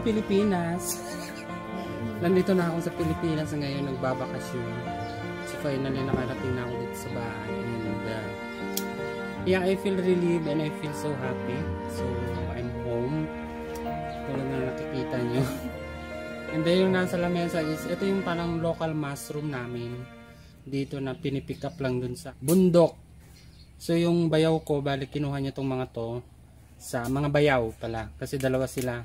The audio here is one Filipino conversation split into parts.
Pilipinas. Nandito na ako sa Pilipinas ngayon, nagbabakasyon. So finally nakarating na ako dito sa bahay. And yeah, I feel relieved and I feel so happy. So I'm home. Tulad na nakikita nyo. And then yung nasa lamesa is, ito yung parang local mushroom namin. Dito na pinipick up lang dun sa bundok. So yung bayaw ko, balik kinuha niya tong mga to sa mga bayaw pala. Kasi dalawa sila.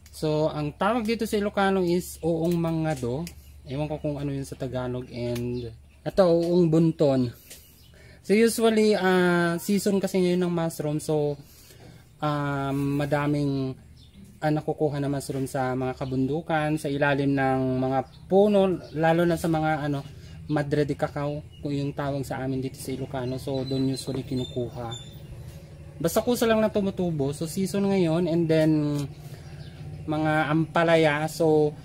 So ang tawag dito sa Ilocano is uong mangado. Ewan ko kung ano yun sa Tagalog. And ito, uong bunton. So usually, season kasi ngayon ng mushroom. So madaming nakukuha na mushroom sa mga kabundukan, sa ilalim ng mga puno, lalo na sa mga Madre de Cacao, kung yung tawag sa amin dito sa Ilocano. So doon usually kinukuha. Basta kusa lang na tumutubo. So season ngayon, and then mga ampalaya. So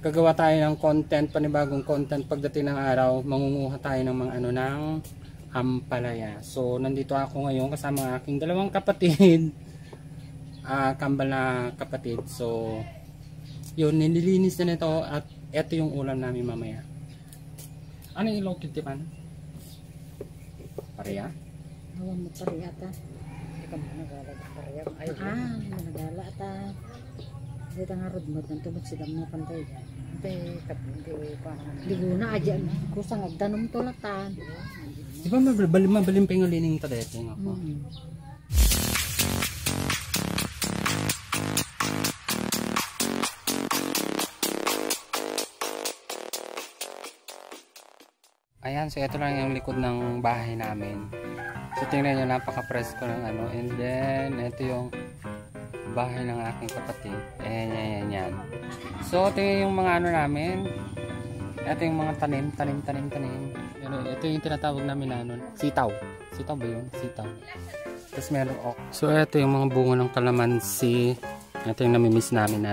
gagawa tayo ng content, panibagong content pagdating ng araw. Mangunguha tayo ng mga ng ampalaya. So nandito ako ngayon kasama ang aking dalawang kapatid. Kambal na kapatid. So yun, nililinis na nito at ito yung ulam namin mamaya. Ano yung ilaw kiti man? Pareya? Awan mo pareya ta. Hindi ka managala ka pareya. Managala ta. Dito nga rodmod ng tubog si dam na pantay. Di guna aja. Kusang agdanom tulatan. Di ba mabalim pa yung lining ta dito? Ayan, so ito lang yung likod ng bahay namin. So tingnan nyo, napaka-presko ng and then ito yung bahay ng aking kapatid. Ayan. So ito yung mga namin. Ito yung mga tanim. Ito yung tinatawag namin sitaw. Sitaw ba yun? Sitaw. Tapos meron So ito yung mga bunga ng kalamansi. Ito yung namimiss namin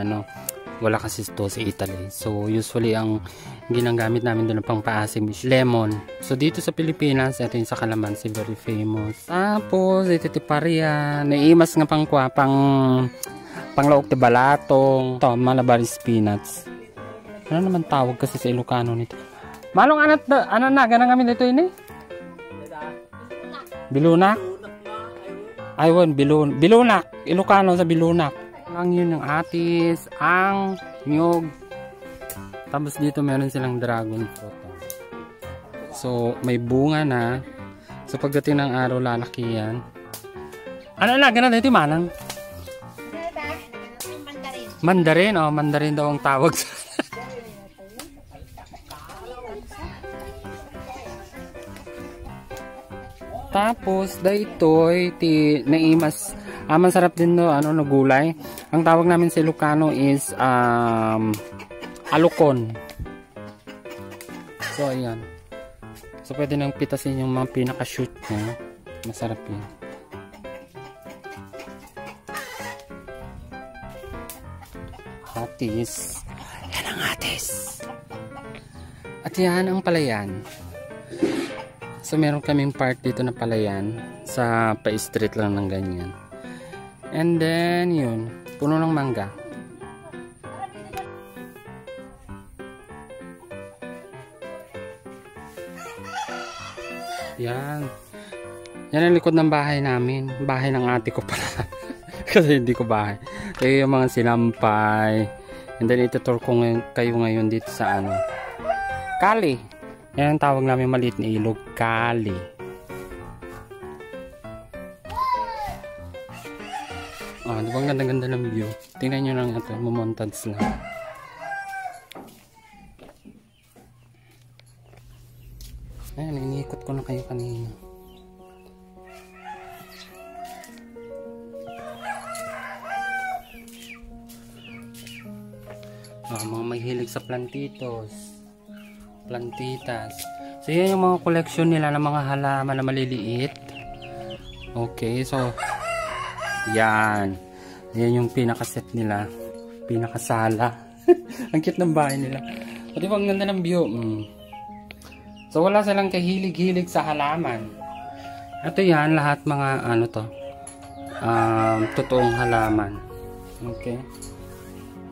wala kasi ito sa Italy. So usually ang ginagamit namin doon pang paasim is lemon. So dito sa Pilipinas, ito yung sa kalamansi, very famous. Tapos ito tiparia, naimas nga panglaok de balatong, ito malabaris peanuts. Ano naman tawag kasi sa Ilocano nito? Malong ganang kami dito ini? Bilunak? Aywan, bilunak. Ilocano sa bilunak. Lang yun yung atis, ang nyog. Tapos dito meron silang dragon fruit. So may bunga na. So pagdating ng araw lalaki yan. Ganun dito manang? Mandarin. Mandarin daw ang tawag. Tapos daytoy naimas. Masarap din no gulay. Ang tawag namin sa Ilocano is alukon. So ayan. So pwede nang pitasin yung mga pinaka-shoot niya. Masarap yan. Atis. Yan ang atis. At yan ang palayan. So meron kaming part dito na palayan. Sa pa-street lang ng ganyan. And then yun, puno ng mangga. Yan. Yan ang likod ng bahay namin. Bahay ng ate ko pala. Kasi hindi ko bahay. Kaya yung mga sinampay. And then itutur ko kayo ngayon dito sa Kali. Yan ang tawag namin maliit na ilog. Kali. Di ba ang ganda-ganda ng view? Tingnan nyo lang ito, mumontads lang. Ayan, iniikot ko na kayo kanina. Mga mahilig sa plantitos. Plantitas. So yan yung mga collection nila ng mga halaman na maliliit. Okay, so yan. Yan yung pinaka-set nila. Pinaka-sala. Ang cute ng bahay nila. O diba ang ganda ng view? So wala silang kahilig-hilig sa halaman. Ito yan, lahat mga totoong halaman. Okay.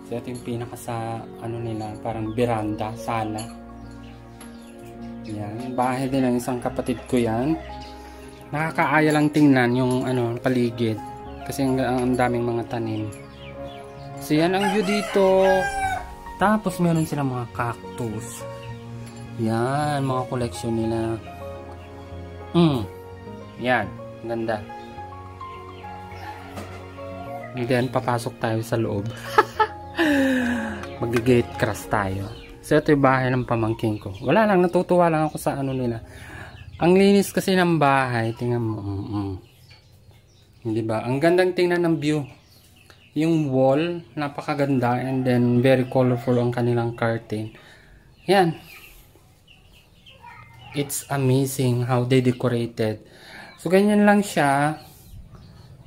So ito yung pinaka sa ano nila, parang veranda, sala. Yan, bahay din ng isang kapatid ko yan. Nakakaaya lang tingnan yung ano, paligid. Kasi ang daming mga tanim. So yan ang view dito. Tapos meron silang mga cactus. Yan, mga collection nila. Yan, ganda. And then papasok tayo sa loob. Mag-gate cross tayo. So ito yung bahay ng pamangking ko. Wala lang, natutuwa lang ako sa ano nila. Ang linis kasi ng bahay. Tingnan mo. Hindi ba? Ang gandang tingnan ng view. Yung wall, napakaganda. And then very colorful ang kanilang curtain. Yan. It's amazing how they decorated. So ganyan lang siya.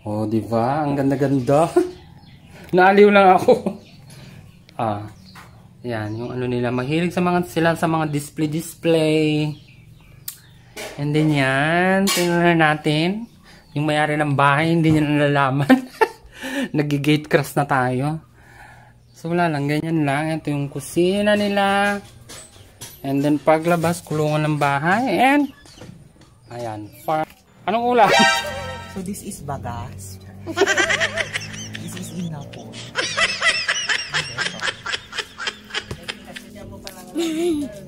Oh, di ba? Ang ganda-ganda. Naaliw lang ako. Yan, yung ano nila, mahilig sila sa mga display. And then yan, tingnan natin. Yung may-ari ng bahay, hindi niya nalalaman. Nag-gate cross na tayo. So wala lang, ganyan lang. Ito yung kusina nila. And then paglabas, kulungan ng bahay. And, ayan, anong ulam? So this is bagas. This is inapo.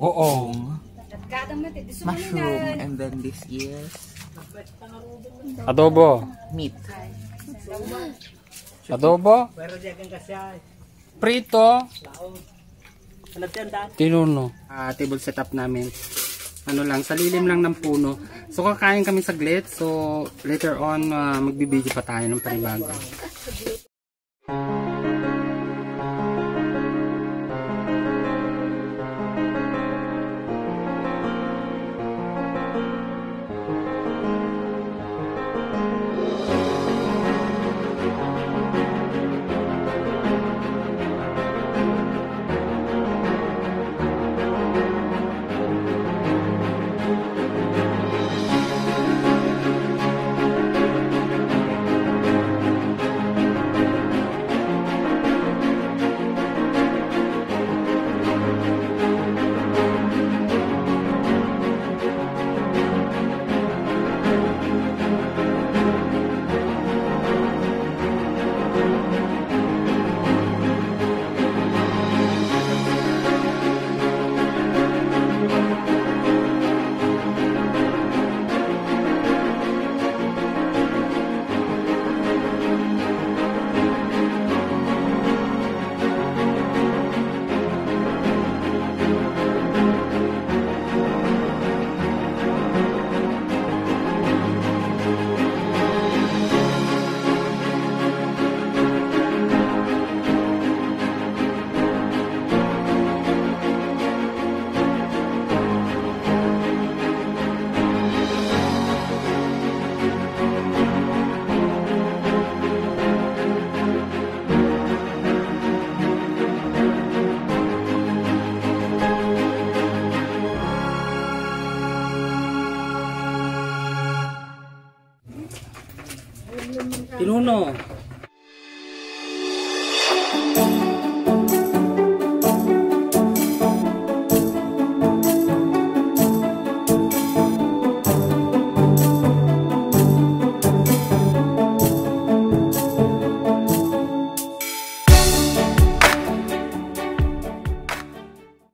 Oo. Mushroom, and then this is Adobo. meat. Adobo. Prito. Tinuno. Table setup namin. Ano lang, sa lilim lang ng puno. So kakain kami saglit. So later on, magbibideo pa tayo ng panibago. Tinuno.